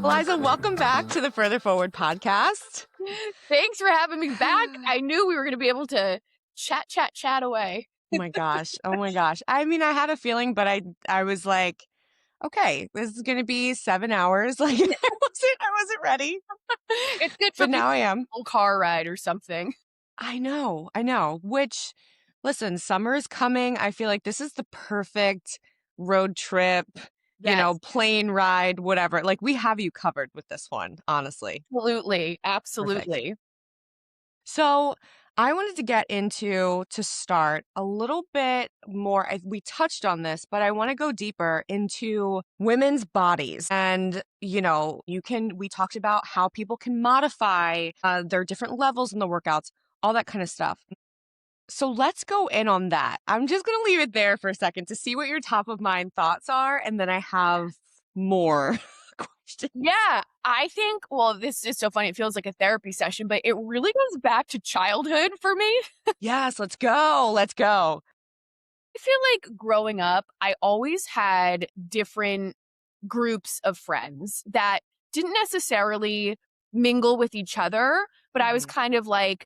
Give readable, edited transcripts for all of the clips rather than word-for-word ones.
Eliza, welcome back to the Further Forward podcast. Thanks for having me back. I knew we were going to be able to chat away. Oh my gosh. Oh my gosh. I mean, I had a feeling, but I was like, okay, this is going to be 7 hours. Like I wasn't ready. It's good for But now I am. a car ride or something. I know. Which, listen, summer is coming. I feel like this is the perfect road trip, Yes. plane ride, whatever. Like we have you covered with this one, honestly. Absolutely. So I wanted to get into, to start, a little bit more. We touched on this, but I want to go deeper into women's bodies. And, we talked about how people can modify their different levels in the workouts, all that kind of stuff. So let's go in on that. I'm just going to leave it there for a second to see what your top of mind thoughts are. And then I have more questions. Yeah, I think, this is so funny. It feels like a therapy session, but it really goes back to childhood for me. Yes, let's go. I feel like growing up, I always had different groups of friends that didn't necessarily mingle with each other, but I was kind of like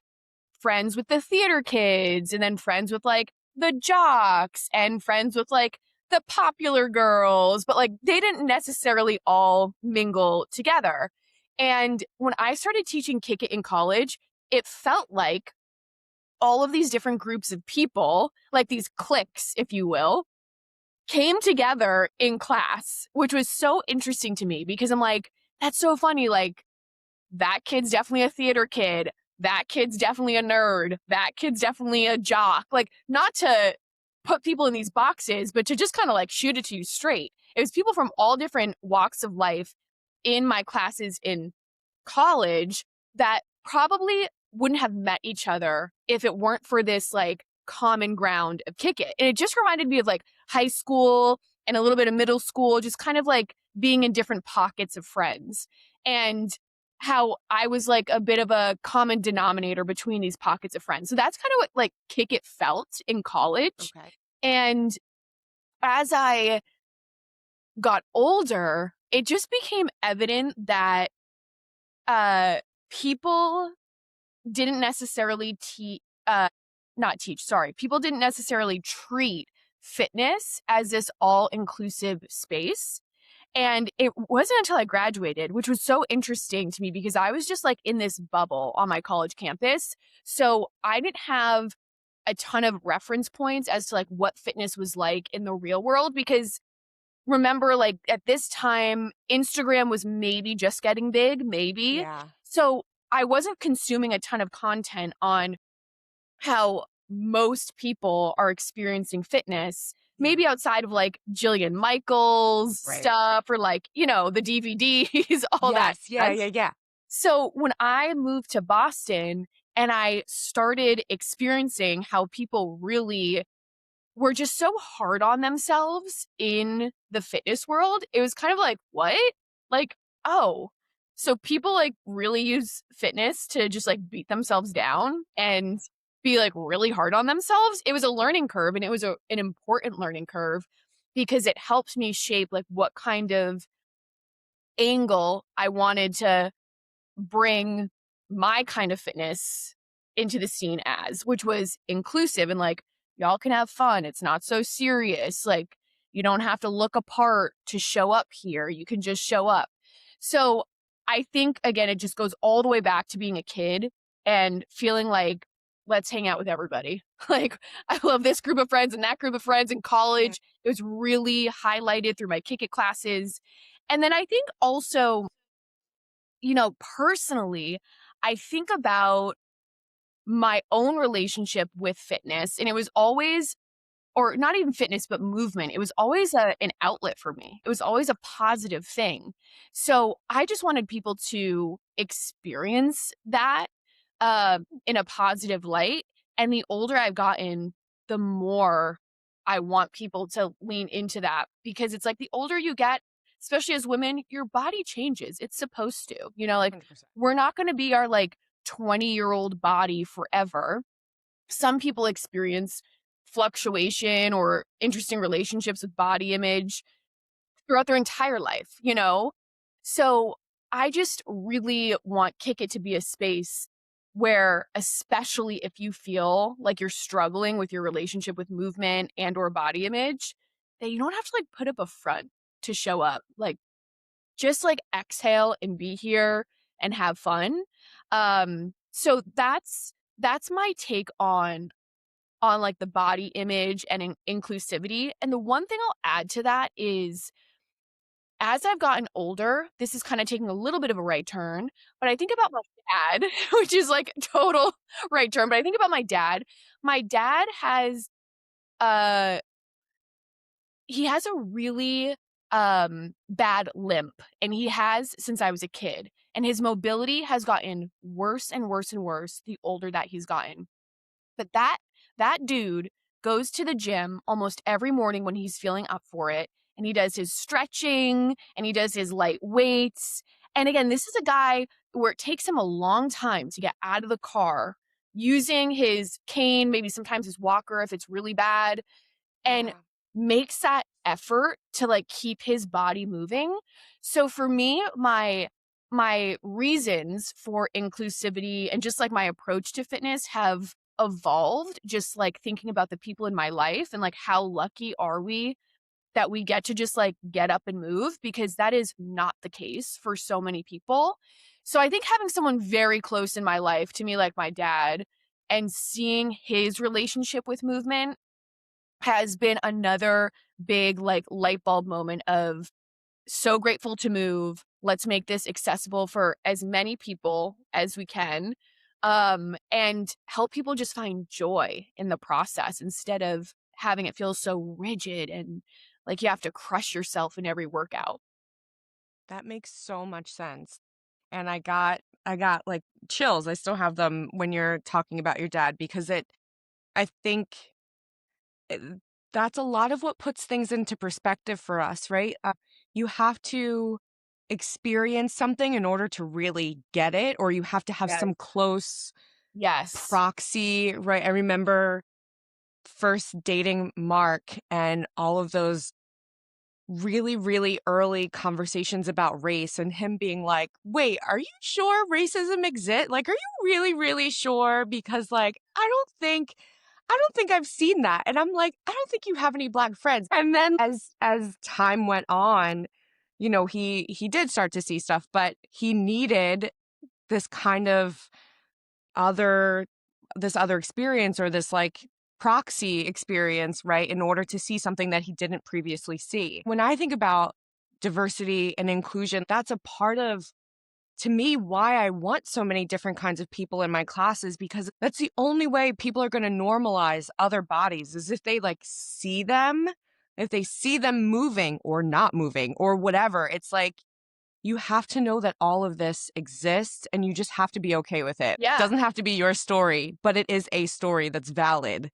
friends with the theater kids and then friends with like the jocks and friends with like the popular girls, but like they didn't necessarily all mingle together. And when I started teaching Kick It in college, it felt like all of these different groups of people, like these cliques, if you will, came together in class, which was so interesting to me because I'm like, that's so funny. Like, that kid's definitely a theater kid. That kid's definitely a nerd. That kid's definitely a jock. Like, not to put people in these boxes, but to just kind of like shoot it to you straight. It was people from all different walks of life in my classes in college that probably wouldn't have met each other if it weren't for this like common ground of Kick It. And it just reminded me of like high school and a little bit of middle school, just kind of like being in different pockets of friends. And how I was like a bit of a common denominator between these pockets of friends. So that's kind of what like Kick It felt in college. Okay. And as I got older, it just became evident that people didn't necessarily people didn't necessarily treat fitness as this all-inclusive space. And it wasn't until I graduated, which was so interesting to me because I was just like in this bubble on my college campus. So I didn't have a ton of reference points as to like what fitness was like in the real world because remember, like at this time, Instagram was maybe just getting big, maybe. Yeah. So I wasn't consuming a ton of content on how most people are experiencing fitness, maybe outside of like Jillian Michaels stuff or like, the DVDs, all that. Yeah. So when I moved to Boston and I started experiencing how people really were just so hard on themselves in the fitness world, it was kind of like, what? Like, oh, so people like really use fitness to just like beat themselves down and be like really hard on themselves. It was a learning curve and it was an important learning curve because it helped me shape like what kind of angle I wanted to bring my kind of fitness into the scene as, which was inclusive and like, y'all can have fun. It's not so serious. Like, you don't have to look apart to show up here. You can just show up. So I think, again, it just goes all the way back to being a kid and feeling like, let's hang out with everybody. Like, I love this group of friends and that group of friends in college. It was really highlighted through my Kick It classes. And then I think also, personally, I think about my own relationship with fitness, and it was always, or not even fitness, but movement. It was always an outlet for me. It was always a positive thing. So I just wanted people to experience that in a positive light. And the older I've gotten, the more I want people to lean into that because it's like the older you get, especially as women, your body changes. It's supposed to, like 100%. we're not going to be our like 20-year-old body forever. Some people experience fluctuation or interesting relationships with body image throughout their entire life, So I just really want Kick It to be a space where, especially if you feel like you're struggling with your relationship with movement and or body image, that you don't have to like put up a front to show up. Like just like exhale and be here and have fun. So that's my take on like the body image and inclusivity. And the one thing I'll add to that is as I've gotten older, this is kind of taking a little bit of a right turn, but I think about my dad, which is like total right turn, but I think about my dad. My dad has uh he has a really bad limp and he has since I was a kid and his mobility has gotten worse and worse and worse the older that he's gotten. But that dude goes to the gym almost every morning when he's feeling up for it, and he does his stretching, and he does his light weights. And again, this is a guy where it takes him a long time to get out of the car using his cane, maybe sometimes his walker if it's really bad, and Yeah. makes that effort to like keep his body moving. So for me, my reasons for inclusivity and just like my approach to fitness have evolved just like thinking about the people in my life and like how lucky are we that we get to just like get up and move because that is not the case for so many people. So I think having someone very close in my life to me like my dad and seeing his relationship with movement has been another big like light bulb moment of so grateful to move. Let's make this accessible for as many people as we can. And help people just find joy in the process instead of having it feel so rigid and like you have to crush yourself in every workout. That makes so much sense. And I got like chills. I still have them when you're talking about your dad because I think it, that's a lot of what puts things into perspective for us, right? You have to experience something in order to really get it, or you have to have Yes. some close Yes. proxy, right? I remember first dating Mark and all of those really, really early conversations about race and him being like, wait, are you sure racism exists? Like, are you really, really sure? Because like, I don't think I've seen that. And I'm like, I don't think you have any black friends. And then as time went on, he did start to see stuff, but he needed this kind of other this other experience or this like proxy experience, right, in order to see something that he didn't previously see. When I think about diversity and inclusion, that's a part of to me why I want so many different kinds of people in my classes because that's the only way people are going to normalize other bodies is if they like see them, if they see them moving or not moving or whatever. It's like you have to know that all of this exists and you just have to be okay with it. Yeah. Doesn't have to be your story, but it is a story that's valid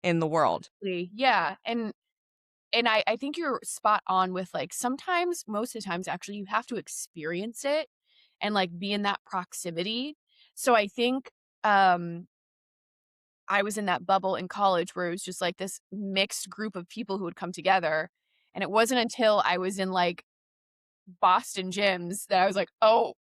in the world. Yeah. And I think you're spot on with like sometimes, most of the times actually you have to experience it and like be in that proximity. So I think um I was in that bubble in college where it was just like this mixed group of people who would come together. And it wasn't until I was in like Boston gyms that I was like, oh,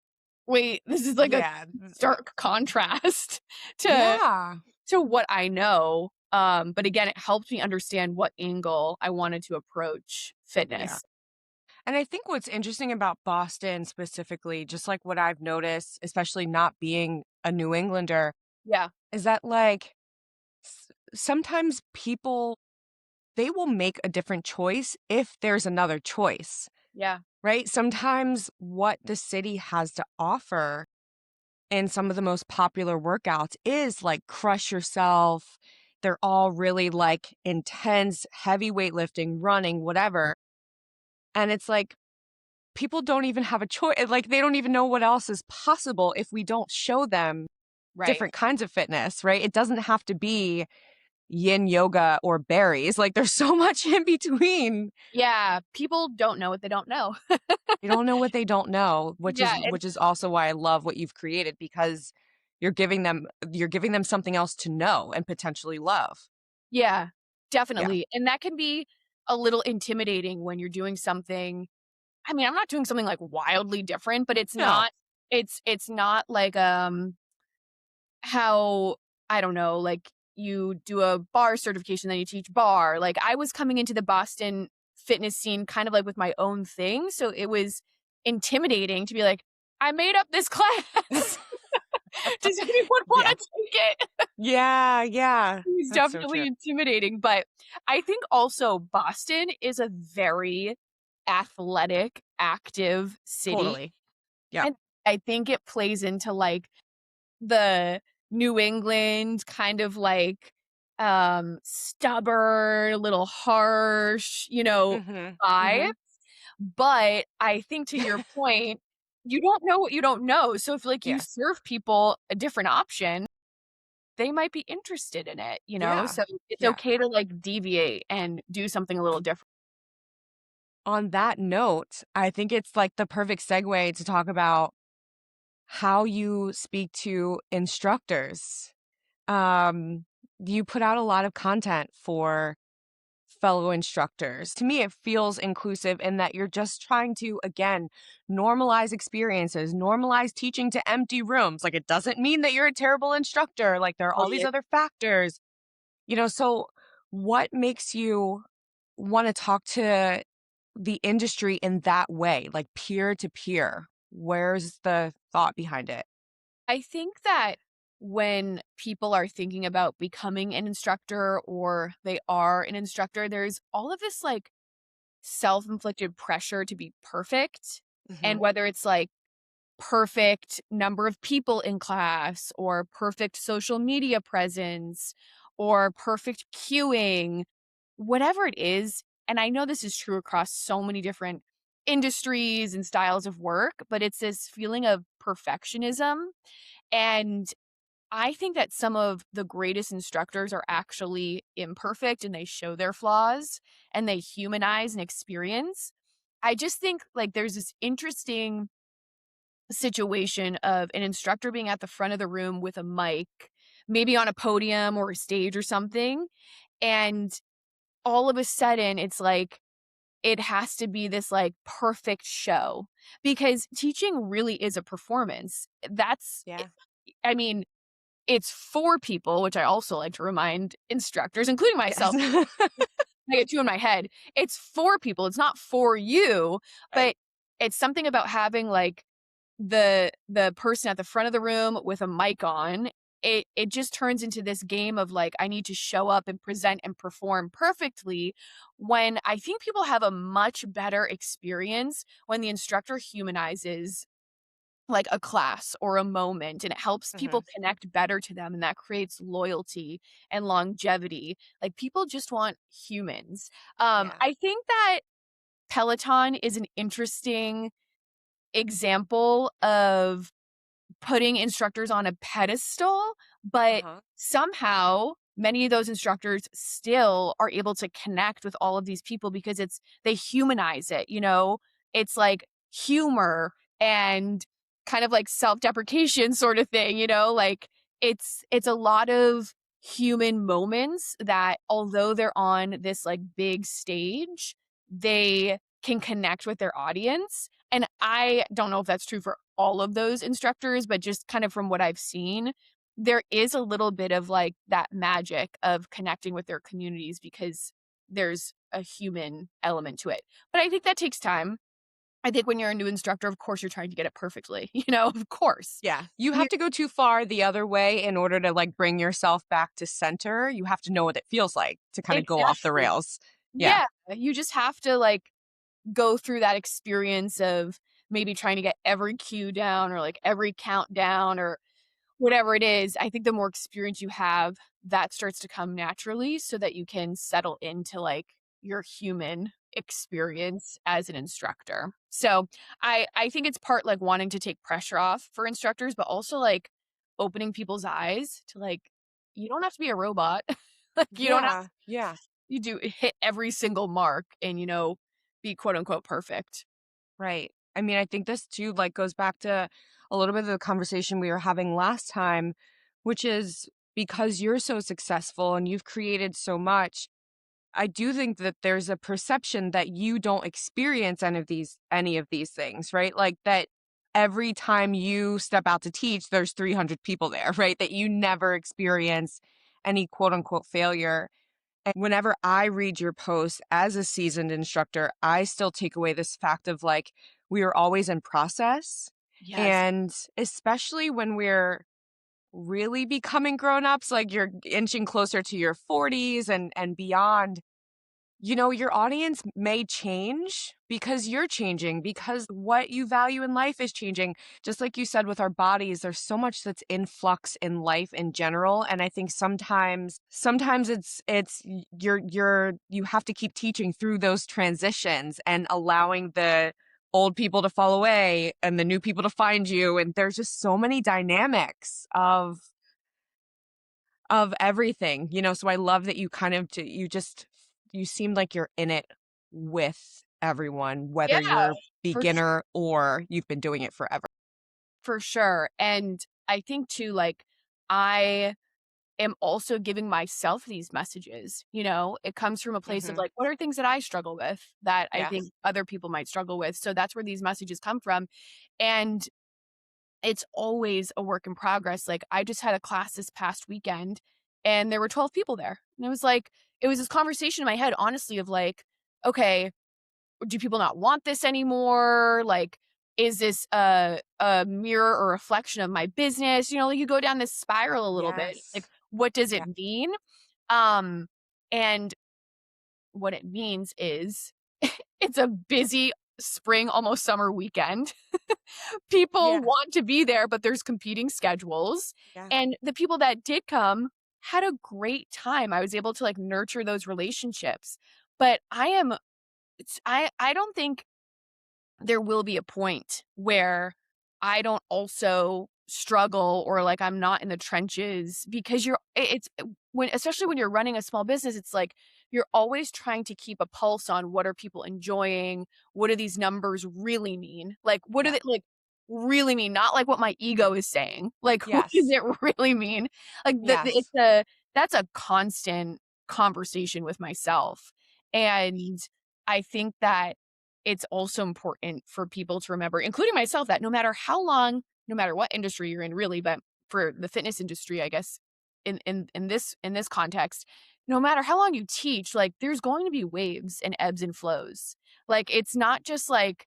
wait, this is like a Yeah. stark contrast to Yeah. what I know. But again, it helped me understand what angle I wanted to approach Yeah. fitness. And I think what's interesting about Boston specifically, just like what I've noticed, especially not being a New Englander, Yeah, is that like sometimes people, they will make a different choice if there's another choice, yeah, right? Sometimes what the city has to offer in some of the most popular workouts is like crush yourself. They're all really like intense, heavy weightlifting, running, whatever. And it's like people don't even have a choice. Like they don't even know what else is possible if we don't show them right. different kinds of fitness, right? It doesn't have to be yin yoga or berries. Like there's so much in between. Yeah, people don't know what they don't know. You don't know what they don't know, which Yeah, is which is also why I love what you've created because you're giving them something else to know and potentially love. yeah, Yeah. definitely. And that can be a little intimidating when you're doing something I mean, I'm not doing something like wildly different, but No. it's not like how I don't know, like you do a bar certification, then you teach bar. Like I was coming into the Boston fitness scene kind of like with my own thing. So it was intimidating to be like, I made up this class. Does anyone want Yeah. to take it? Yeah, yeah. It was That's so true. definitely intimidating. But I think also Boston is a very athletic, active city. Totally. Yep. And I think it plays into like the New England kind of like, stubborn, a little harsh, Mhm. vibe, Mhm. but I think to your point, you don't know what you don't know, so if, like, you Yes. serve people a different option, they might be interested in it, Yeah. so it's Yeah. okay to, like, deviate and do something a little different. On that note, I think it's like the perfect segue to talk about how you speak to instructors. Um, you put out a lot of content for fellow instructors. To me, it feels inclusive in that you're just trying to, again, normalize experiences, normalize teaching to empty rooms. Like, it doesn't mean that you're a terrible instructor. Like, there are all these Totally. other factors, so what makes you want to talk to the industry in that way, like peer to peer? Where's the thought behind it? I think that when people are thinking about becoming an instructor or they are an instructor, there's all of this, like, self-inflicted pressure to be perfect, and Hmm. whether it's, like, perfect number of people in class or perfect social media presence or perfect cueing, whatever it is, and I know this is true across so many different industries and styles of work, but it's this feeling of perfectionism, and I think that some of the greatest instructors are actually imperfect and they show their flaws and they humanize and experience. I just think like there's this interesting situation of an instructor being at the front of the room with a mic, maybe on a podium or a stage or something. And all of a sudden, it's like, it has to be this like perfect show because teaching really is a performance. Yeah. I mean, it's for people, which I also like to remind instructors, including Yes. myself. I get 2 in my head. It's for people, it's not for you, Right. but it's something about having, like, the person at the front of the room with a mic on. It just turns into this game of, like, I need to show up and present and perform perfectly when I think people have a much better experience when the instructor humanizes like a class or a moment and it helps Hmm. people connect better to them and that creates loyalty and longevity. Like people just want humans. Yeah. I think that Peloton is an interesting example of putting instructors on a pedestal, but Uh-huh. somehow many of those instructors still are able to connect with all of these people because they humanize it. It's like humor and kind of like self-deprecation sort of thing, like it's a lot of human moments that although they're on this like big stage, they can connect with their audience. And I don't know if that's true for all of those instructors, but just kind of from what I've seen, there is a little bit of like that magic of connecting with their communities because there's a human element to it. But I think that takes time. I think when you're a new instructor, of course, you're trying to get it perfectly, of course. Yeah. You You have to go too far the other way in order to like bring yourself back to center. You have to know what it feels like to kind of go off the exactly. rails. Yeah. Yeah. You just have to like go through that experience of maybe trying to get every cue down or like every count down or whatever it is. I think the more experience you have, that starts to come naturally so that you can settle into like your human experience as an instructor. So I think it's part like wanting to take pressure off for instructors, but also like opening people's eyes to like you don't have to be a robot. Like you don't have Yeah. Yeah. you do hit every single mark and be quote unquote perfect. Right. I mean, I think this too like goes back to a little bit of the conversation we were having last time, which is because you're so successful and you've created so much, I do think that there's a perception that you don't experience any of these things, right? Like that every time you step out to teach, there's 300 people there, right? That you never experience any quote unquote failure. And whenever I read your posts as a seasoned instructor, I still take away this fact of like, we are always in process. Yes. And especially when we're really becoming grown-ups, like you're inching closer to your 40s and beyond, you know, your audience may change because you're changing, because what you value in life is changing. Just like you said with our bodies, there's so much that's in flux in life in general. And I think sometimes it's you have to keep teaching through those transitions and allowing the old people to fall away and the new people to find you. And there's just so many dynamics of everything, you know, so I love that you kind of you seem like you're in it with everyone, Yeah, whether you're for sure. beginner or you've been doing it forever. For sure. And I think too, like, I am also giving myself these messages. It comes from a place of Mhm. like, what are things that I struggle with that I think Yes. other people might struggle with? So that's where these messages come from. And it's always a work in progress. Like, I just had a class this past weekend and there were 12 people there. And it was like, it was this conversation in my head, honestly, of like, okay, do people not want this anymore? Like, is this a mirror or reflection of my business? Like you go down this spiral a little bit. Like, Yes. what does Yeah. it mean? Um, and what it means is it's a busy spring, almost summer weekend. People Yeah. want to be there, but there's competing schedules. Yeah. And the people that did come had a great time. I was able to like nurture those relationships. But I don't think there will be a point where I don't also struggle or like I'm not in the trenches because it's when, especially when you're running a small business, it's like you're always trying to keep a pulse on what are people enjoying? What do these numbers really mean? Like, what do Yeah. they like really mean? Not like what my ego is saying. Like, what does Yes. it really mean? Like, Yes. that's a constant conversation with myself. And I think that it's also important for people to remember, including myself, that no matter how long, no matter what industry you're in, really, but for the fitness industry, I guess in this context, no matter how long you teach, like there's going to be waves and ebbs and flows. Like it's not just like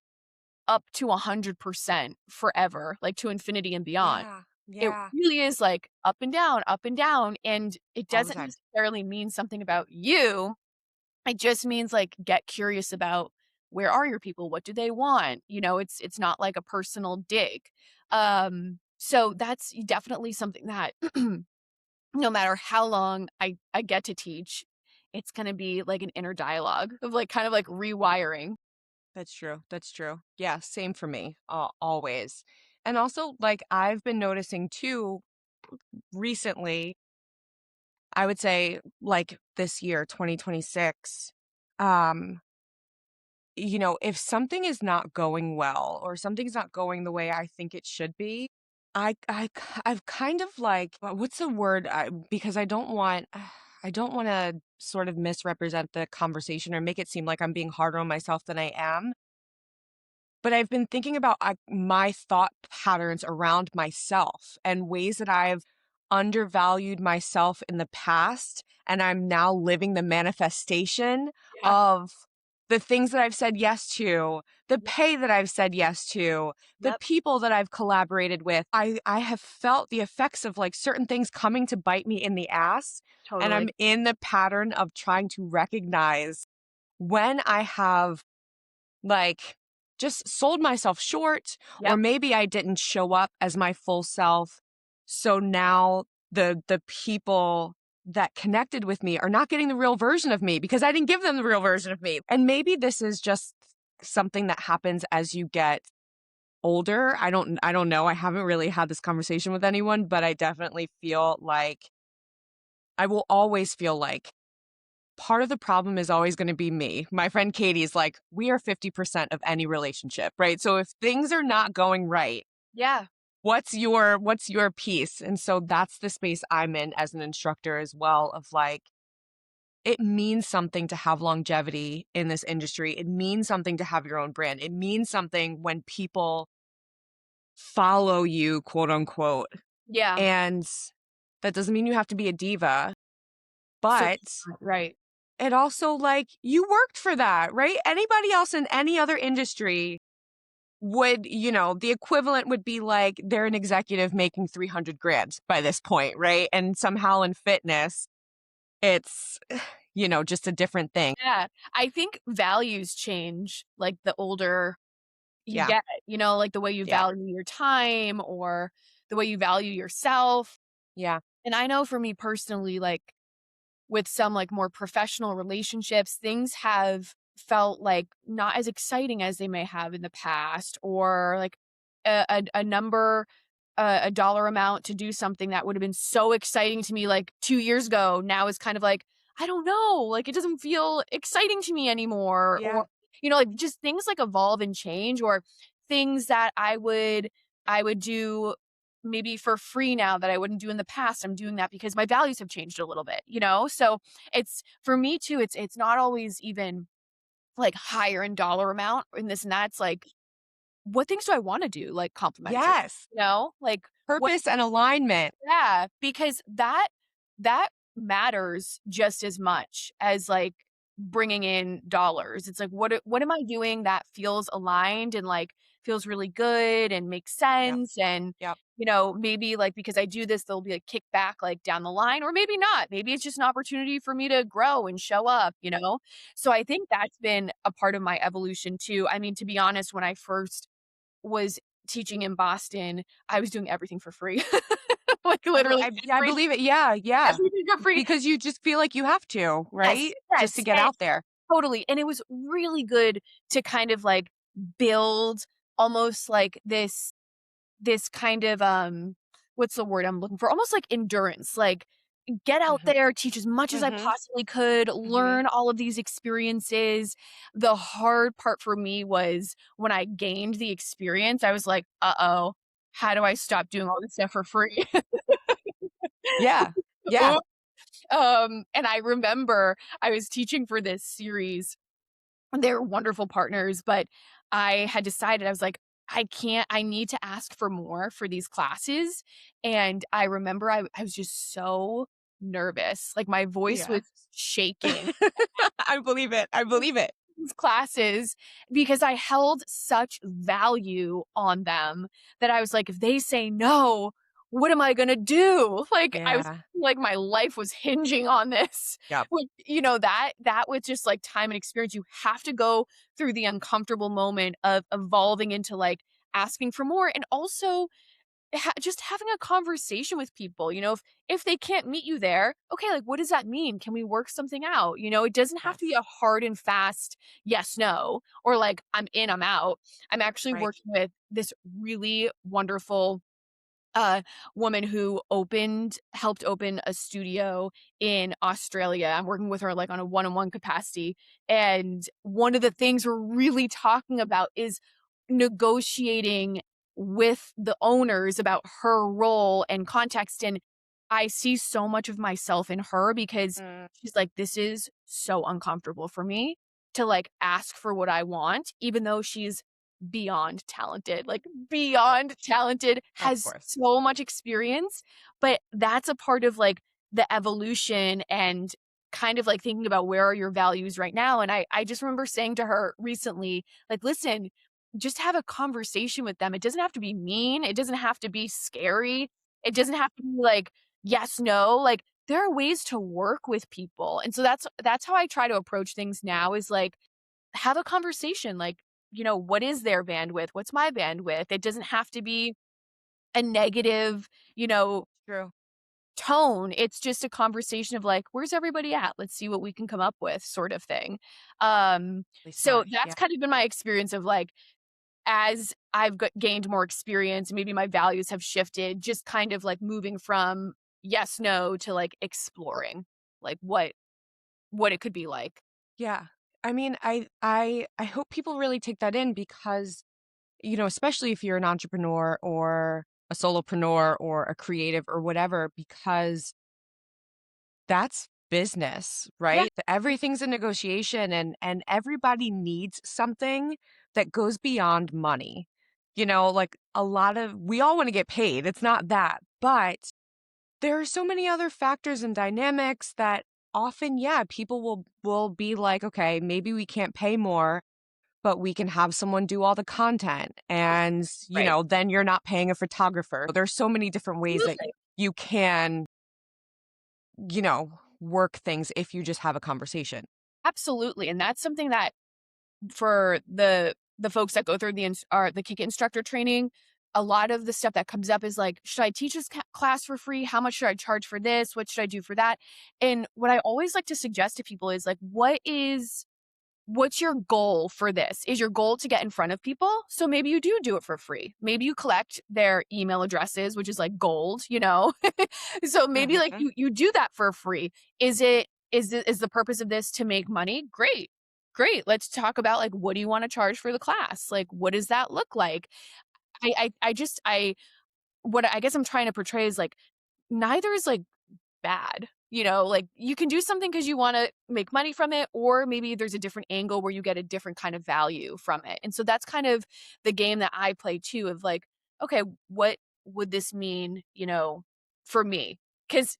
up to 100% forever, like to infinity and beyond. Yeah. It Yeah. really is like up and down, and it All the doesn't time. necessarily mean something about you. It just means, like, get curious about where are your people? What do they want? It's not like a personal dig. So that's definitely something that no matter how long I get to teach, it's gonna be like an inner dialogue of, like, kind of like rewiring. That's true. That's true. Yeah, same for me. Always. And also like I've been noticing too recently, I would say like this year, 2026, um, you know, if something is not going well or something's not going the way I think it should be, I've kind of like what's the word? Because I don't want to sort of misrepresent the conversation or make it seem like I'm being harder on myself than I am. But I've been thinking about my thought patterns around myself and ways that I've undervalued myself in the past. And I'm now living the manifestation Yeah. of the things that I've said yes to, the Yep. pay that I've said yes to, the Yep. people that I've collaborated with. I have felt the effects of like certain things coming to bite me in the ass. And I'm Totally. in the pattern of trying to recognize when I have like just sold myself short, or Yep. maybe I didn't show up as my full self. So now the people that connected with me are not getting the real version of me because I didn't give them the real version of me. And maybe this is just something that happens as you get older. I don't know. I haven't really had this conversation with anyone, but I definitely feel like I will always feel like part of the problem is always going to be me. My friend Katie's like, we are 50% of any relationship, right? So if things are not going right, Yeah. what's your piece? And so that's the space I'm in as an instructor as well of like, it means something to have longevity in this industry. It means something to have your own brand. It means something when people follow you, quote unquote. Yeah, And that doesn't mean you have to be a diva, for but sure. Right. it also, like, you worked for that, right? Anybody else in any other industry would, the equivalent would be like they're an executive making 300 grand by this point, right? And somehow in fitness, it's, just a different thing. Yeah. I think values change like the older you Yeah. get, like the way you Yeah. value your time or the way you value yourself. Yeah. And I know for me personally, like with some like more professional relationships, things have felt like not as exciting as they may have in the past, or like a number, a dollar amount to do something that would have been so exciting to me like 2 years ago now is kind of like, I don't know, like it doesn't feel exciting to me anymore. Yeah. Or, like just things like evolve and change, or things that I would do maybe for free now that I wouldn't do in the past. I'm doing that because my values have changed a little bit, you know? So it's for me too, it's not always even like higher in dollar amount and this and that. It's like, what things do I want to do? Like complimentary, Yes. Like what Purpose and alignment. yeah, because that matters just as much as, like, bringing in dollars. It's like, what am I doing that feels aligned and, like, feels really good and makes Yep. sense, and, Yep. maybe, like, because I do this, there'll be a kickback, like, down the line, or maybe not. Maybe it's just an opportunity for me to grow and show up, you know? So I think that's been a part of my evolution too. I mean, to be honest, when I first was teaching in Boston, I was doing everything for free. Like, literally Yeah, I believe it. Yeah. Yeah. everything for free. Because you just feel like you have to, Yes, right? Just to yes, get and out there. totally, and it was really good to kind of, like, build almost like this kind of, what's the word I'm looking for? Almost like endurance, like, get out Mhm. there, teach as much as I Mhm. possibly could, Mhm. learn all of these experiences. The hard part for me was when I gained the experience, I was like, "Uh-oh, how do I stop doing all this stuff for free?" Yeah. Yeah. And I remember I was teaching for this series. They're wonderful partners, but I had decided, I was like, I need to ask for more for these classes. And I remember I was just so nervous. Like my voice Yeah. was shaking I believe it. I believe it. these classes because I held such value on them that I was like, if they say no, what am I gonna do? Like I was Yeah. like my life was hinging on this. Yep. With that with just like time and experience, you have to go through the uncomfortable moment of evolving into like asking for more, and also just having a conversation with people, if they can't meet you there, okay, like what does that mean? Can we work something out? It doesn't have to be Yes. a hard and fast yes, no, or like I'm in, I'm out. I'm actually Right. working with this really wonderful uh woman who helped open a studio in Australia. I'm working with her like on a one-on-one capacity. And one of the things we're really talking about is negotiating with the owners about her role and context. And I see so much of myself in her because Mm, she's like, this is so uncomfortable for me to like ask for what I want, even though she's beyond talented, like of beyond talented, of has course. so much experience. But that's a part of like the evolution and kind of like thinking about where are your values right now. And I just remember saying to her recently, like, listen, just have a conversation with them. It doesn't have to be mean. It doesn't have to be scary. It doesn't have to be like, yes, no. Like there are ways to work with people. And so that's how I try to approach things now is like have a conversation. Like, what is their bandwidth? What's my bandwidth? It doesn't have to be a negative, True. tone. It's just a conversation of like, where's everybody at? Let's see what we can come up with, sort of thing. Um, Really so smart. that's Yeah. kind of been my experience of like, as I've gained more experience, maybe my values have shifted, just kind of like moving from yes, no to like exploring like what it could be like. Yeah. I mean, I hope people really take that in because, especially if you're an entrepreneur or a solopreneur or a creative or whatever, because that's business, Yeah. right? Everything's a negotiation, and everybody needs something that goes beyond money. Like we all want to get paid. It's not that, but there are so many other factors and dynamics that often, yeah, people will be like, okay, maybe we can't pay more, but we can have someone do all the content. And, Right. then you're not paying a photographer. There's so many different ways that Absolutely. you can, work things if you just have a conversation. Absolutely. And that's something that for the folks that go through the kick instructor training, a lot of the stuff that comes up is like, should I teach this class for free? How much should I charge for this? What should I do for that? And what I always like to suggest to people is like, what's your goal for this? Is your goal to get in front of people? So maybe you do it for free. Maybe you collect their email addresses, which is like gold, So maybe like Mhm. you do that for free. Is the purpose of this to make money? Great. Great. Let's talk about like what do you want to charge for the class? Like what does that look like? I just I what I guess I'm trying to portray is like neither is like bad. Like you can do something because you want to make money from it, or maybe there's a different angle where you get a different kind of value from it. And so that's kind of the game that I play too of like, okay, what would this mean, for me? Because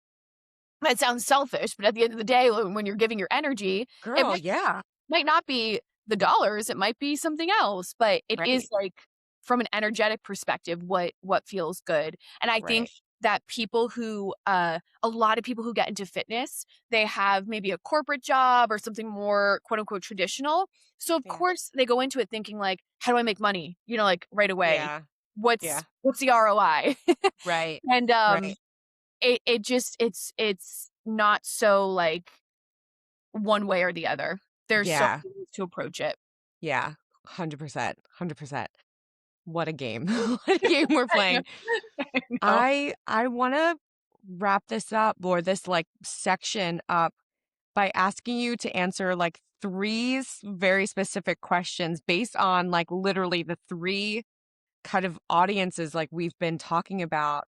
that sounds selfish, but at the end of the day, when you're giving your energy, it Girl, yeah. might not be the dollars, it might be something else, but it is Right. like from an energetic perspective, what feels good. And I think Right. that a lot of people who get into fitness, they have maybe a corporate job or something more quote unquote traditional. So of Yeah. course they go into it thinking like, how do I make money? Like right away. Yeah. What's Yeah. what's the ROI? Right. And Right. it's not so like one way or the other. There's so Yeah. many ways to approach it. Yeah. 100%. 100%. What a game. What a game we're I know. playing. I know. I want to wrap this up, or this like section up, by asking you to answer like three very specific questions based on like literally the three kind of audiences like we've been talking about.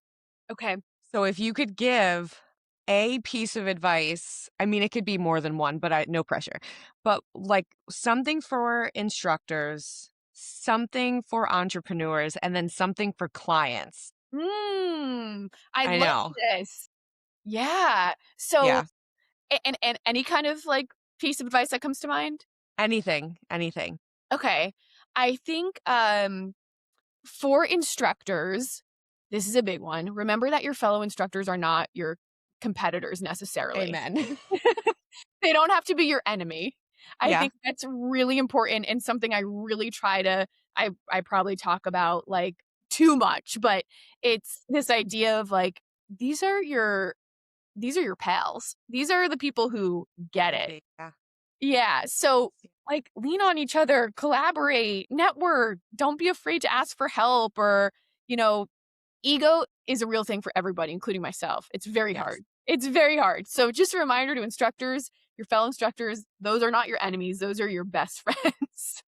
Okay. So if you could give a piece of advice, I mean, it could be more than one, but no pressure. But like something for instructors, something for entrepreneurs, and then something for clients. I I love know. this. Yeah. So, Yeah. and any kind of like piece of advice that comes to mind? Anything, anything. Okay. I think for instructors, this is a big one. Remember that your fellow instructors are not your competitors necessarily. Amen. They don't have to be your enemy. I Yeah. think that's really important and something I really try to I probably talk about like too much, but it's this idea of like these are your pals. These are the people who get Should it. be. Yeah. Yeah. So like lean on each other, collaborate, network. Don't be afraid to ask for help or, you know, ego is a real thing for everybody, including myself. It's very Yes. hard. It's very hard. So just a reminder to instructors, your fellow instructors, those are not your enemies. Those are your best friends.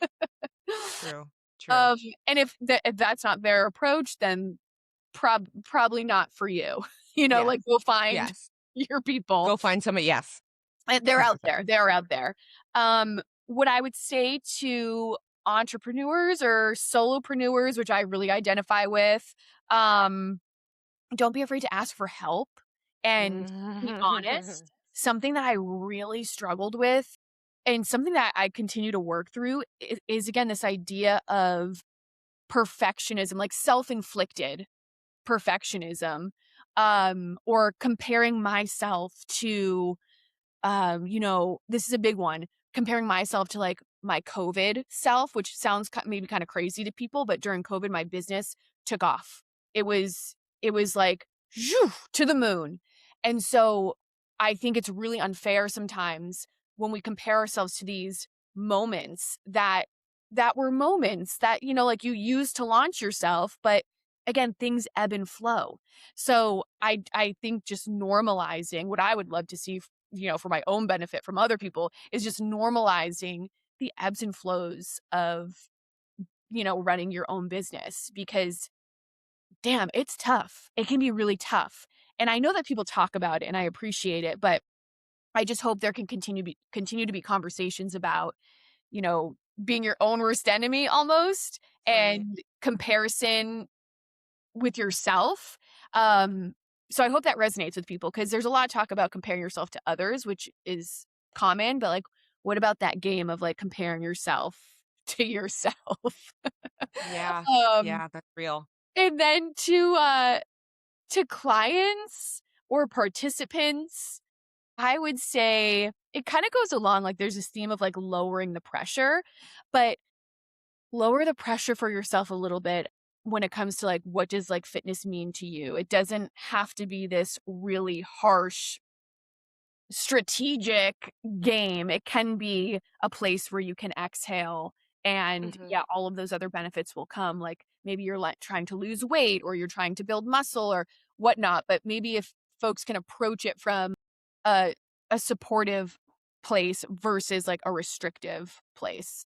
True. True. um, and if that's not their approach, then probably not for you. Yeah. Like we'll find Yes. your people. Go find somebody. Yes. And they're out 100%. there. They're out there. What I would say to entrepreneurs or solopreneurs, which I really identify with, um, don't be afraid to ask for help and be honest. Something that I really struggled with and something that I continue to work through is again this idea of perfectionism, like self-inflicted perfectionism, or comparing myself to this is a big one. Comparing myself to like my COVID self, which sounds maybe kind of crazy to people, but during COVID, my business took off. It was like zhoo, to the moon. And so I think it's really unfair sometimes when we compare ourselves to these moments that were moments that, like you used to launch yourself, but again, things ebb and flow. So I think just normalizing what I would love to see for my own benefit from other people is just normalizing the ebbs and flows of, running your own business because damn, it's tough. It can be really tough. And I know that people talk about it and I appreciate it, but I just hope there can continue to be conversations about, you know, being your own worst enemy almost, Right. and comparison with yourself. Um, so I hope that resonates with people because there's a lot of talk about comparing yourself to others, which is common, but like, what about that game of like comparing yourself to yourself? Yeah. um, Yeah, that's real. and then to clients or participants, I would say it kind of goes along like there's this theme of like lowering the pressure, but lower the pressure for yourself a little bit when it comes to like what does like fitness mean to you. It doesn't have to be this really harsh strategic game. It can be a place where you can exhale and Mhm. yeah, all of those other benefits will come. Like maybe you're like trying to lose weight or you're trying to build muscle or whatnot. But maybe if folks can approach it from a a supportive place versus like a restrictive place.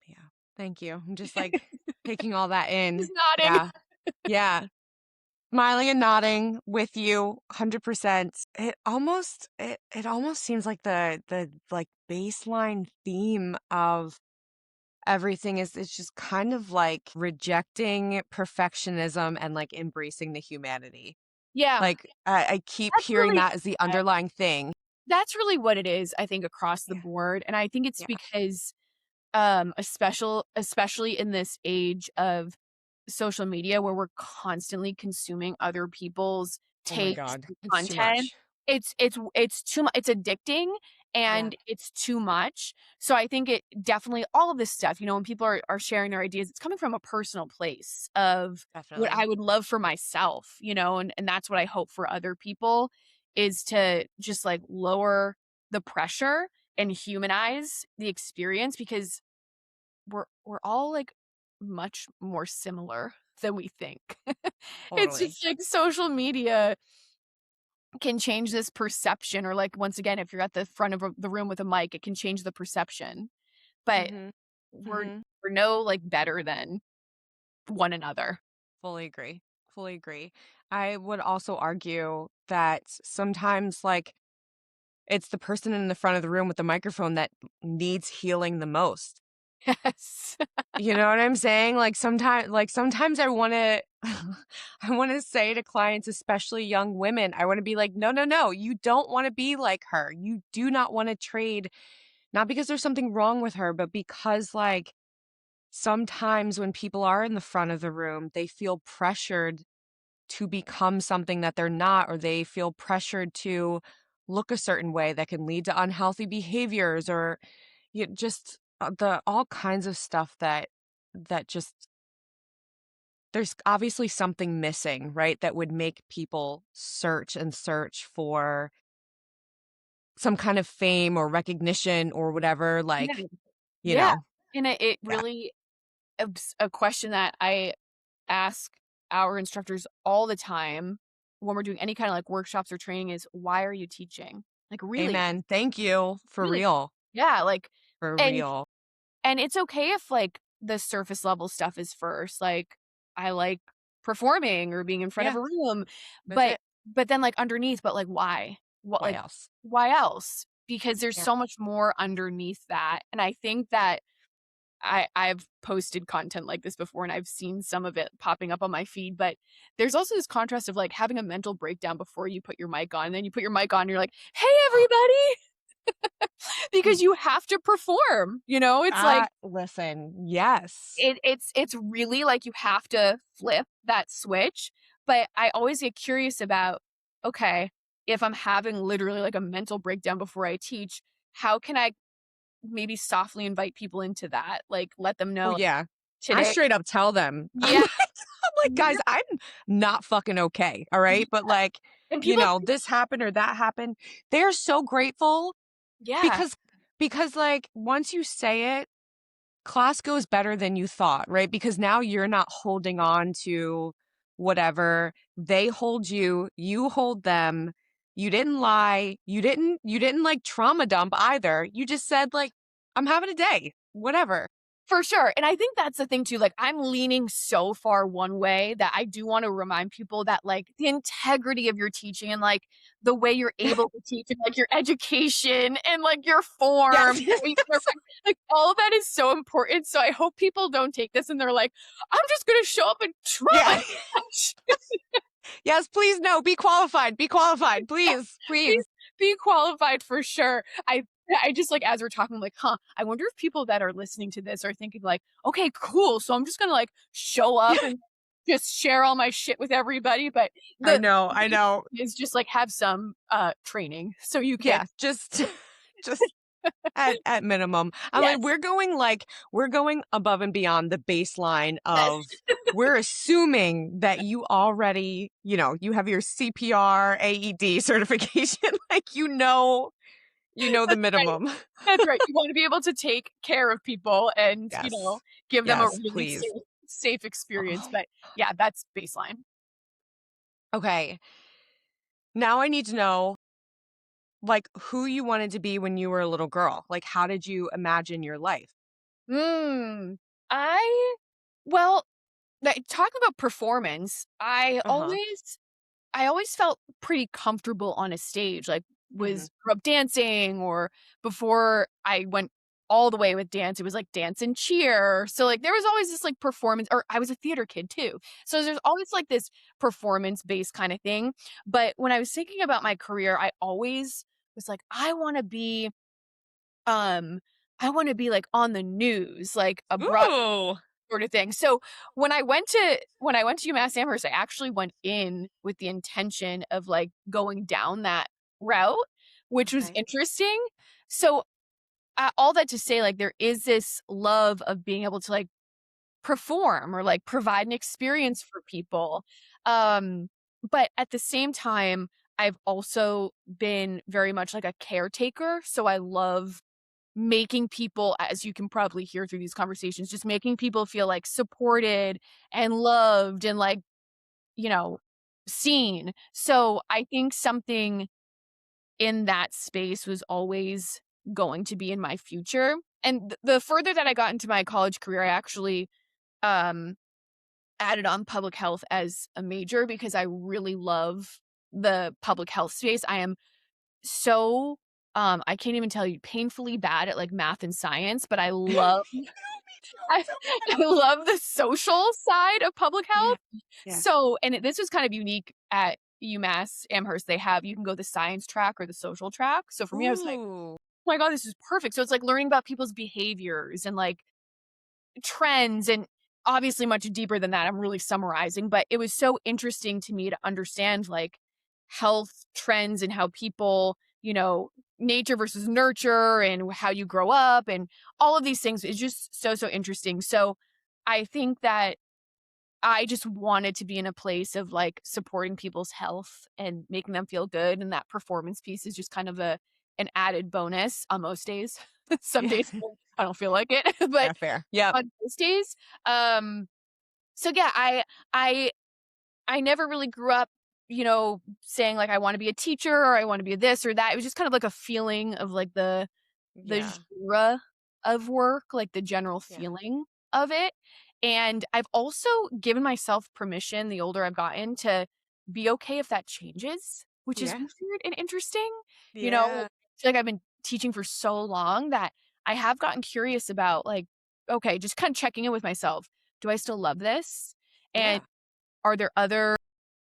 Yeah. Thank you. I'm just like taking all that Just in. nodding. Yeah. Yeah. Smiling and nodding with you 100%. It almost seems like the like baseline theme of everything is it's just kind of like rejecting perfectionism and like embracing the humanity. Yeah, Like I keep that's hearing really that as the underlying thing. that's really what it is, I think, across the Yeah. board, and I think it's Yeah. because, especially in this age of social media where we're constantly consuming other people's Oh my takes God. and It's too content. much. It's too much. It's addicting Yeah, and it's too much. So I think it definitely all of this stuff, you know, when people are sharing their ideas, it's coming from a personal place of what I definitely. would love for myself, you know, and that's what I hope for other people is to just like lower the pressure and humanize the experience because we're all, like, much more similar than we think. It's Totally. just, like, social media can change this perception or, like, once again, if you're at the front of the room with a mic, it can change the perception, but Mhm. we're Mhm. we're no, like, better than one another. Fully agree. Fully agree. I would also argue that sometimes, like, it's the person in the front of the room with the microphone that needs healing the most. Yes. You know what I'm saying? Like sometimes I want to I want to say to clients, especially young women, I want to be like, "No, no, no. You don't want to be like her. You do not want to trade not because there's something wrong with her, but because like sometimes when people are in the front of the room, they feel pressured to become something that they're not, or they feel pressured to look a certain way that can lead to unhealthy behaviors or just the all kinds of stuff that just there's obviously something missing, right? That would make people search and search for some kind of fame or recognition or whatever, Yeah. like, you Yeah, know. and it Yeah. really a question that I ask our instructors all the time when we're doing any kind of, like, workshops or training is, "Why are you teaching?" Like, really, Amen. Thank you. For really. real. Yeah, like For and real. and it's okay if, like, the surface level stuff is first, like, I like performing or being in front of Yeah, a room, that's but it. then, like, underneath, but, like, why? What Why like, else? why else? Because there's Yeah. so much more underneath that, and I think that I've posted content like this before, and I've seen some of it popping up on my feed, but there's also this contrast of, like, having a mental breakdown before you put your mic on, and then you put your mic on, and you're like, "Hey, everybody!" Because you have to perform, you know? It's like Listen, yes. it's really like you have to flip that switch, but I always get curious about, okay, if I'm having literally, like, a mental breakdown before I teach, how can I maybe softly invite people into that? Like, let them Oh, know, like, yeah. I today. straight up tell them. I'm Yeah. like I'm like, "Guys, I'm not fucking okay, all right? But, like, And people this happened or that happened." They're so grateful yeah, because like, once you say it, class goes better than you thought, right? Because now you're not holding on to whatever. They hold you, you hold them. You didn't lie. You didn't like trauma dump either. You just said like, "I'm having a day." Whatever. For sure, and I think that's the thing too, like, I'm leaning so far one way that I do wanna remind people that, like, the integrity of your teaching and, like, the way you're able to teach and, like, your education and, like, your Yes. form, like, all of that is so important, so I hope people don't take this and they're like, "I'm just gonna show up and Yeah. trauma teach." Yes, please, no, be qualified, please, Be please. be qualified for sure. I just like, as we're talking, I'm like, "Huh, I wonder if people that are listening to this are thinking like, okay, cool, so I'm just gonna, like, show up and just share all my shit with everybody," but I the know, I know. is just, like, have some, training so you can. Yeah, just just at minimum. I'm like, Yes, we're going above and beyond the baseline yes, of we're assuming that you already, you have your CPR, AED certification, like you know the that's right, minimum. that's right. You wanna be able to take care of people and, Yes. give them a Yes, really please. safe experience, Oh, but yeah, that's baseline. okay. Now I need to know like who you wanted to be when you were a little girl. Like how did you imagine your life? Mm, I well, like, talking about performance, Uh-huh. I always felt pretty comfortable on a stage, like, Mhm. was grew up dancing or before I went all the way with dance, it was, like, dance and cheer. So, like, there was always this, like, performance or I was a theater kid too. So there's always, like, this performance-based kinda thing. But when I was thinking about my career, I always was like, um, I wanna be, like, on the news, like, a broad Ooh. sort of thing. So when I went to UMass Amherst, I actually went in with the intention of, like, going down that route, which was Okay. interesting. So, all that to say, like, there is this love of being able to, like, perform or, like, provide an experience for people. Um, but at the same time, I've also been very much like a caretaker, so I love making people, as you can probably hear through these conversations, just making people feel, like, supported and loved and, like, you know, seen. So, I think something in that space was always going to be in my future. And the further that I got into my college career, I actually, um, added on public health as a major because I really love the public health space. I am so, I can't even tell you, painfully bad at, like, math and science, but I Me love too. I So I bad. love the social side of public Yeah. health. Yeah. So and this was kind of unique at UMass Amherst, you can go the science track or the social track. So for me, I was like, Ooh. "Oh my god, this is perfect." So it's like learning about people's behaviors and, like, trends and obviously much deeper than that. I'm really summarizing, but it was so interesting to me to understand like health trends and how people, nature versus nurture and how you grow up and all of these things is just so interesting. So I think that I just wanted to be in a place of like supporting people's health and making them feel good and that performance piece is just kind of a an added bonus on most days. Some Yeah. days I don't feel like it, but Yeah, fair. Yep. on those days. So yeah, I I never really grew up, saying like I want to be a teacher or I want to be this or that. It was just kind of like a feeling of like the Yeah. genre of work, like the general Yeah. feeling of it. And I've also given myself permission the older I've gotten to be okay if that changes, which is Yeah. weird and interesting. Yeah. I feel like I've been teaching for so long that I have gotten curious about like, okay, just kind of checking in with myself. Do I still love this? And Yeah. are there other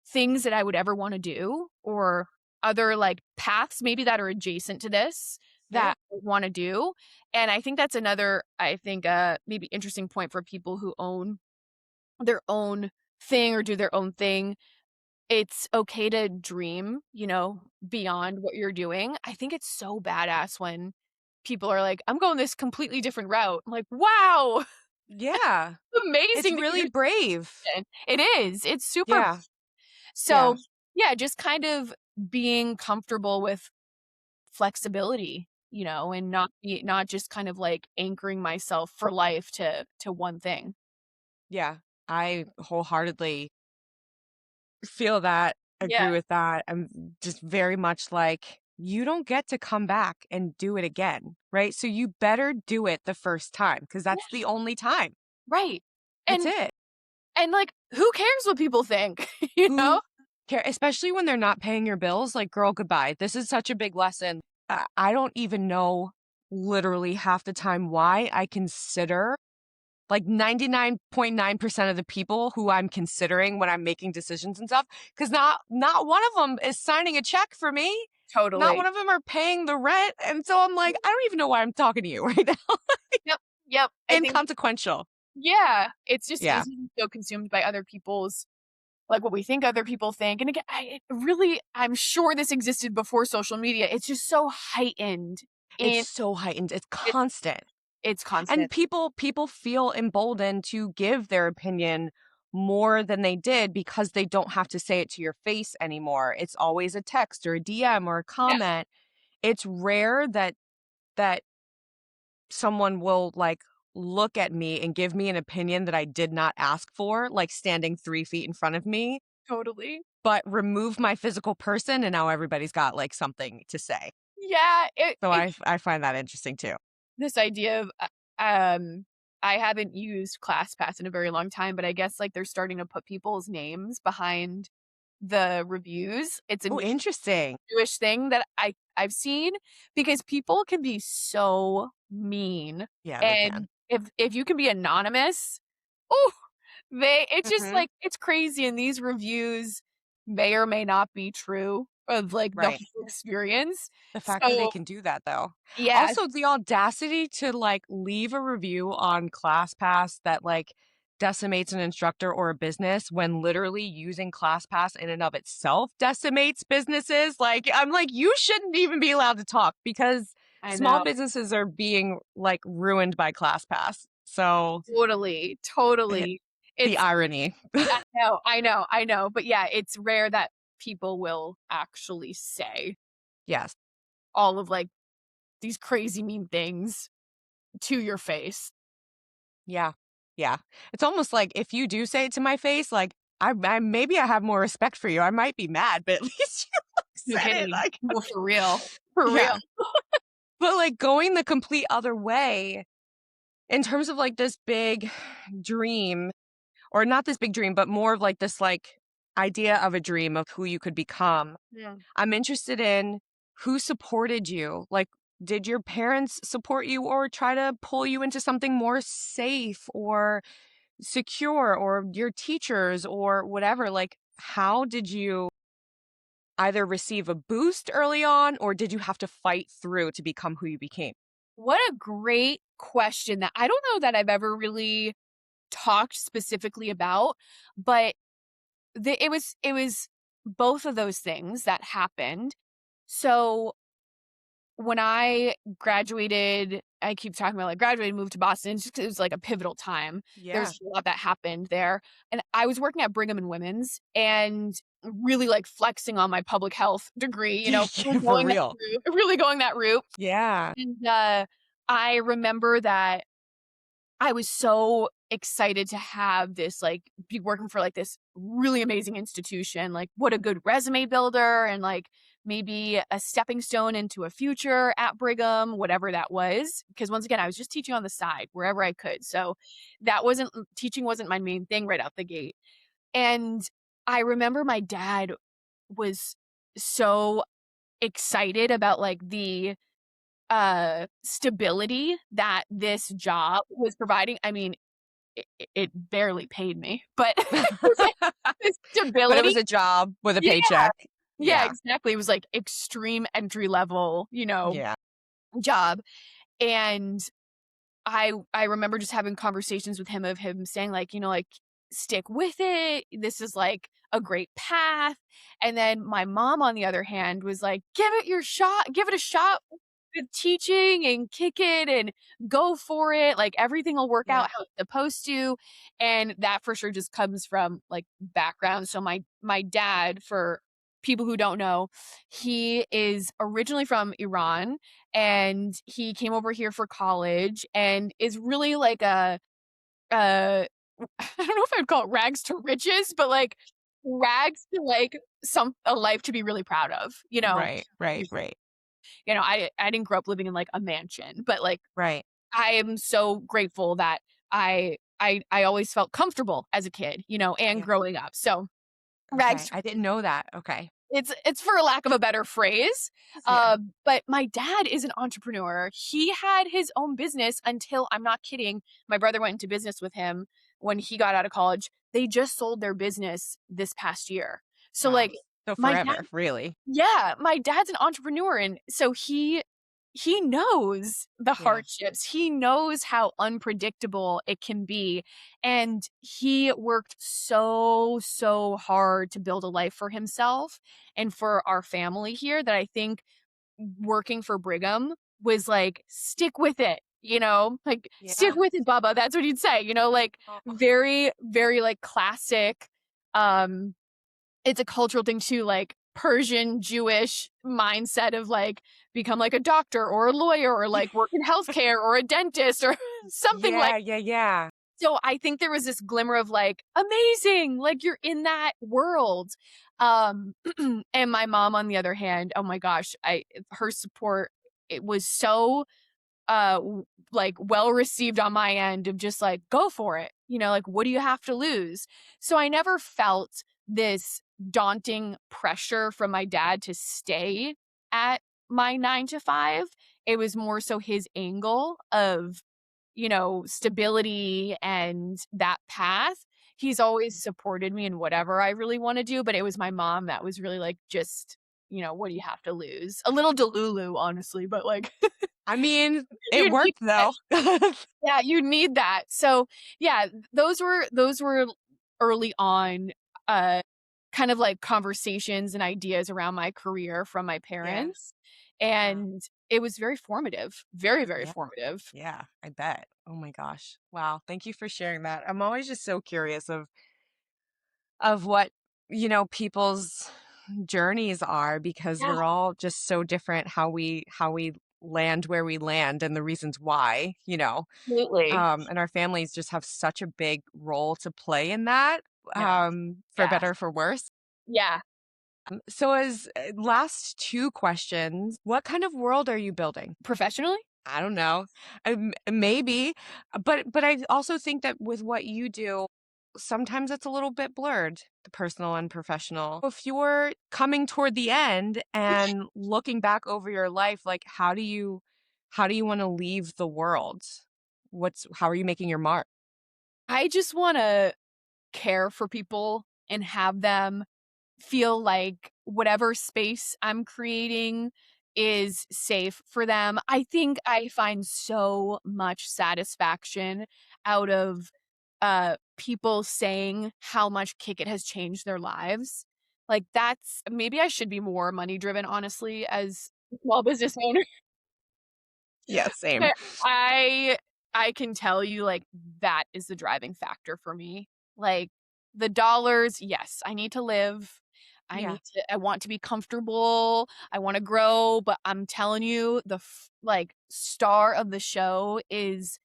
things that I would ever wanna do or other, like, paths maybe that are adjacent to this Yeah. that I wanna do? And I think that's another, I think, maybe interesting point for people who own their own thing or do their own thing. It's okay to dream, beyond what you're doing. I think it's so badass when people are like, "I'm going this completely different route." I'm like, "Wow, Yeah. It's amazing that really you're brave. It is. It's super. Yeah. So, Yeah. yeah, just kind of being comfortable with flexibility, and not just kind of like anchoring myself for life to one thing. Yeah. I wholeheartedly feel that, Yeah. agree with that. I'm just very much like you don't get to come back and do it again, right? So you better do it the first time because Yeah, that's the only time. right. That's And it. like, who cares what people think, you know? Who care? Especially when they're not paying your bills. Like, girl, goodbye. This is such a big lesson. I don't even know literally half the time why I consider like 99.9% of the people who I'm considering when I'm making decisions and stuff, because not one of them is signing a check for me. Not Totally. one of them are paying the rent. And so I'm like, I don't even know why I'm talking to you right now. Yep, yep. I think Inconsequential. yeah, it's just Yeah. easy to be so consumed by other people's like, what we think other people think, and again, I'm sure this existed before social media, it's just so heightened It's in so heightened. It's it constant. it's And constant. people feel emboldened to give their opinion more than they did because they don't have to say it to your face anymore. It's always a text or a DM or a Yeah, comment. It's rare that someone will like look at me and give me an opinion that I did not ask for, like standing 3 feet in front of me, totally. but remove my physical person and now everybody's got like something to say. Yeah, So it I find that interesting too. this idea of, um I haven't used ClassPass in a very long time, but I guess, like, they're starting to put people's names behind the reviews. It's a Oh, interesting. newish thing that I've seen because people can be so mean, Yeah, they can. and if you can be anonymous, oh, it's just, Mhm. like, it's crazy, and these reviews may or may not be true of, like, the Right. whole experience. The fact that they So, can do that though. yeah, Also, the audacity to, like, leave a review on ClassPass that, like, decimates an instructor or a business when literally using ClassPass in and of itself decimates businesses. Like, I'm like, you shouldn't even be allowed to talk because I small know. businesses are being, like, ruined by ClassPass. So, Totally, eh, totally. the It's irony. I know, but yeah, it's rare that people will actually say Yes. all of, like, these crazy mean things to your face. Yeah. Yeah. It's almost like if you do say it to my face, like I maybe I have more respect for you. I might be mad, but at least you like, No said it. kidding. Like No, for real. For real. yeah. But like going the complete other way in terms of like this big dream, or not this big dream, but more of like this like idea of a dream of who you could become. Yeah. I'm interested in who supported you. Like, did your parents support you or try to pull you into something more safe or secure, or your teachers or whatever? Like, how did you either receive a boost early on or did you have to fight through to become who you became? What a great question that I don't know that I've ever really talked specifically about, but it was both of those things that happened. So when I graduated, I keep talking about, like, graduated, moved to Boston just 'cause it was, like, a pivotal time. There Yeah. was a lot that happened there, and I was working at Brigham and Women's and really, like, flexing on my public health degree, For real. really going that route, Yeah. and, I remember that I was so excited to have this, like, be working for, like, this really amazing institution, like, what a good resume builder and, like, maybe a stepping stone into a future at Brigham, whatever that was. Because once again, I was just teaching on the side wherever I could. So that wasn't teaching wasn't my main thing right out the gate. And I remember my dad was so excited about, like, the stability that this job was providing. I mean, it barely paid me, but it was like the But it stability. was a job with a Yeah, paycheck. yeah, Yeah. exactly. It was like extreme entry level, Yeah. job. And I remember just having conversations with him of him saying, like, like, stick with it. This is like a great path. And then my mom, on the other hand, was like, give it a shot with teaching and kick it and go for it. Like, everything will work Yeah. out how it's supposed to. And that for sure just comes from, like, background. So my dad, for people who don't know, he is originally from Iran, and he came over here for college and is really like uh I don't know if I'd call it rags to riches, but, like, rags to, like, a life to be really proud of, Right. Right. Right. I didn't grow up living in like a mansion, but like Right. I am so grateful that I always felt comfortable as a kid, and Yeah. growing up. So Okay. rags I didn't know that. Okay. it's for a lack of a better phrase. Yeah. But my dad is an entrepreneur. He had his own business until, I'm not kidding, my brother went into business with him when he got out of college. They just sold their business this past year. So Wow. like So my dad forever, really. yeah, my dad's an entrepreneur, and so he knows the Yeah. hardships. He knows how unpredictable it can be, and he worked so, so hard to build a life for himself and for our family here that I think working for Brigham was like, "Stick with it," Like, "Stick Yeah. with it, Bubba." That's what he'd say, like, Oh, very, very, like, classic, um it's a cultural thing too, like Persian Jewish mindset of like become like a doctor or a lawyer or yeah. like work in healthcare or a dentist or something like. Yeah. Yeah. Yeah. So I think there was this glimmer of like amazing, like you're in that world. Um and my mom on the other hand, oh my gosh, I her support, it was so like well received on my end of just like go for it, like what do you have to lose? So I never felt this daunting pressure from my dad to stay at my 9 to 5. It was more so his angle of, stability and that path. He's always supported me in whatever I really want to do, but it was my mom that was really like, just, what do you have to lose? A little delulu, honestly, but like I mean, it you need worked that. though. Yeah, you need that. So, yeah, those were early on, uh, kind of like conversations and ideas around my career from my Yeah. parents, Wow. and it was very formative, very, very Yeah. formative. Yeah. I bet. Oh my gosh. Wow. Thank you for sharing that. I'm always just so curious of what, people's journeys are because Yeah, we're all just so different how we land where we land and the reasons why, absolutely. and our families just have such a big role to play in that, Yeah, for yeah, better, for worse. yeah. So as last two questions, what kind of world are you building? Professionally? I don't know. Maybe, but I also think that with what you do, sometimes it's a little bit blurred, the personal and professional. If you're coming toward the end and looking back over your life, like how do you want to leave the world? How are you making your mark? I just wanna care for people and have them feel like whatever space I'm creating is safe for them. I think I find so much satisfaction out of people saying how much Kick It has changed their lives. Like that's, maybe I should be more money driven, honestly, as a small business owner. Yeah, same. But I can tell you, like, that is the driving factor for me. Like, the dollars, yes, I need to live. Yeah. I want to be comfortable. I wanna grow, but I'm telling you, like, star of the show is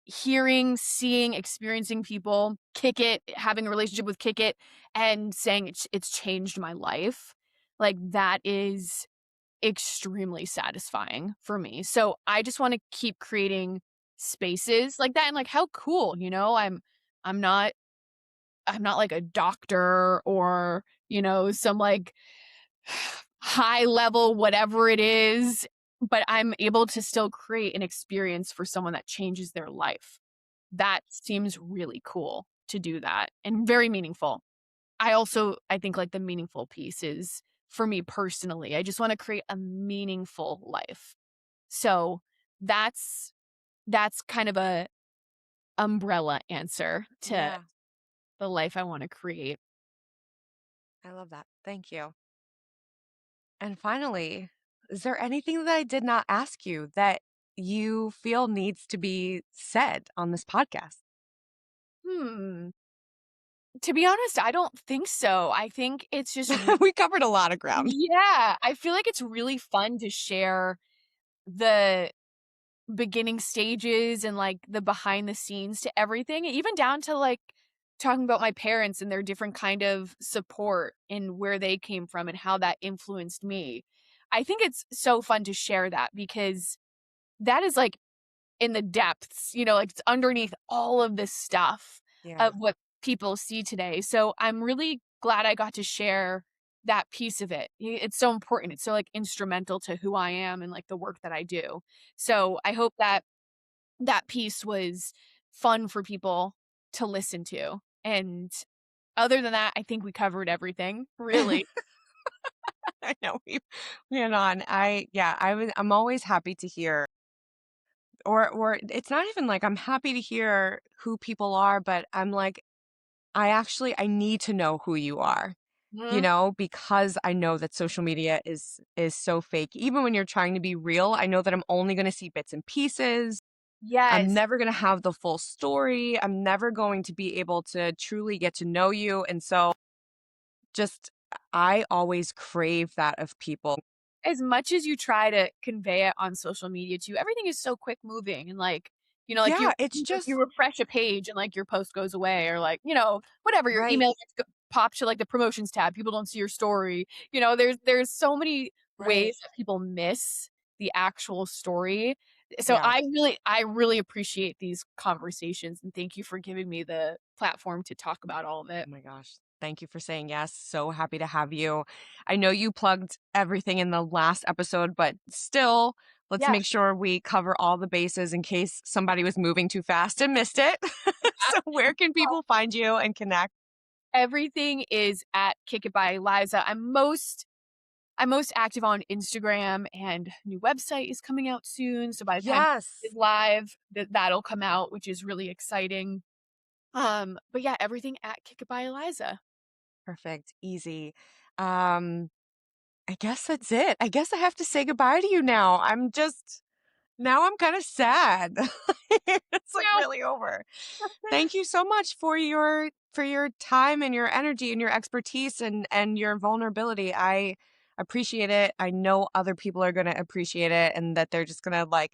hearing, seeing, experiencing people kick it, having a relationship with Kick It, and saying it's changed my life. Like, that is extremely satisfying for me. So I just want to keep creating spaces like that, and like how cool, I'm not I'm not like a doctor or, some like high level whatever it is, but I'm able to still create an experience for someone that changes their life. That seems really cool to do that and very meaningful. I think like the meaningful piece is for me personally. I just want to create a meaningful life. So that's that's kind of a umbrella answer to Yeah. the life I want to create. I love that. Thank you. And finally, is there anything that I did not ask you that you feel needs to be said on this podcast? Hmm. To be honest, I don't think so. I think it's just We covered a lot of ground. yeah, I feel like it's really fun to share the beginning stages and like the behind the scenes to everything, even down to like talking about my parents and their different kind of support and where they came from and how that influenced me. I think it's so fun to share that because that is like in the depths, like it's underneath all of this stuff Yeah. of what people see today. So I'm really glad I got to share that piece of it. It's so important. It's so like instrumental to who I am and like the work that I do. So I hope that that piece was fun for people to listen to. And other than that, I think we covered everything, really. I know we went on. I'm always happy to hear, or it's not even like I'm happy to hear who people are, but I'm like, I need to know who you are, Mhm. because I know that social media is so fake. Even when you're trying to be real, I know that I'm only going to see bits and pieces. I'm Yes. never going to have the full story. I'm never going to be able to truly get to know you. And so just I always crave that of people. As much as you try to convey it on social media too, everything is so quick moving and like, like Yeah, it's you just refresh a page and like your post goes away or like, whatever, your right, email gets popped to like the promotions tab. People don't see your story. There's so many right. ways that people miss the actual story. So Yeah. I really appreciate these conversations and thank you for giving me the platform to talk about all of it. Oh my gosh. Thank you for saying yes. So happy to have you. I know you plugged everything in the last episode, but still, let's Yeah. make sure we cover all the bases in case somebody was moving too fast and missed it. So, where can people find you and connect? Everything is at Kick It by Eliza. I'm most active on Instagram and new website is coming out soon. So by the time Yes. it's live, that'll come out, which is really exciting. But yeah, everything at Kick It by Eliza. Perfect. Easy. Um, I guess that's it. I guess I have to say goodbye to you now. Now I'm kind of sad. It's like No. really over. Thank you so much for your time and your energy and your expertise and your vulnerability. I appreciate it. I know other people are going to appreciate it and that they're just going to like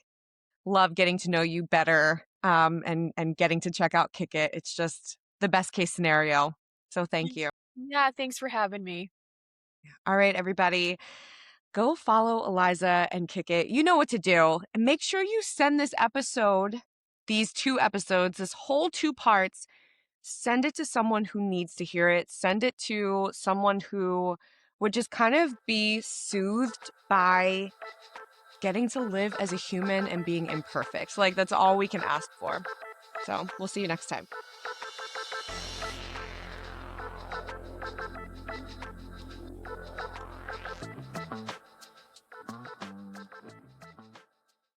love getting to know you better and getting to check out Kick It. It's just the best case scenario. So thank you. Yeah, thanks for having me. All right, everybody. Go follow Eliza and Kick It. You know what to do. And make sure you send this episode, these two episodes, this whole two parts, send it to someone who needs to hear it. Send it to someone who would just kind of be soothed by getting to live as a human and being imperfect. Like, that's all we can ask for. So, we'll see you next time.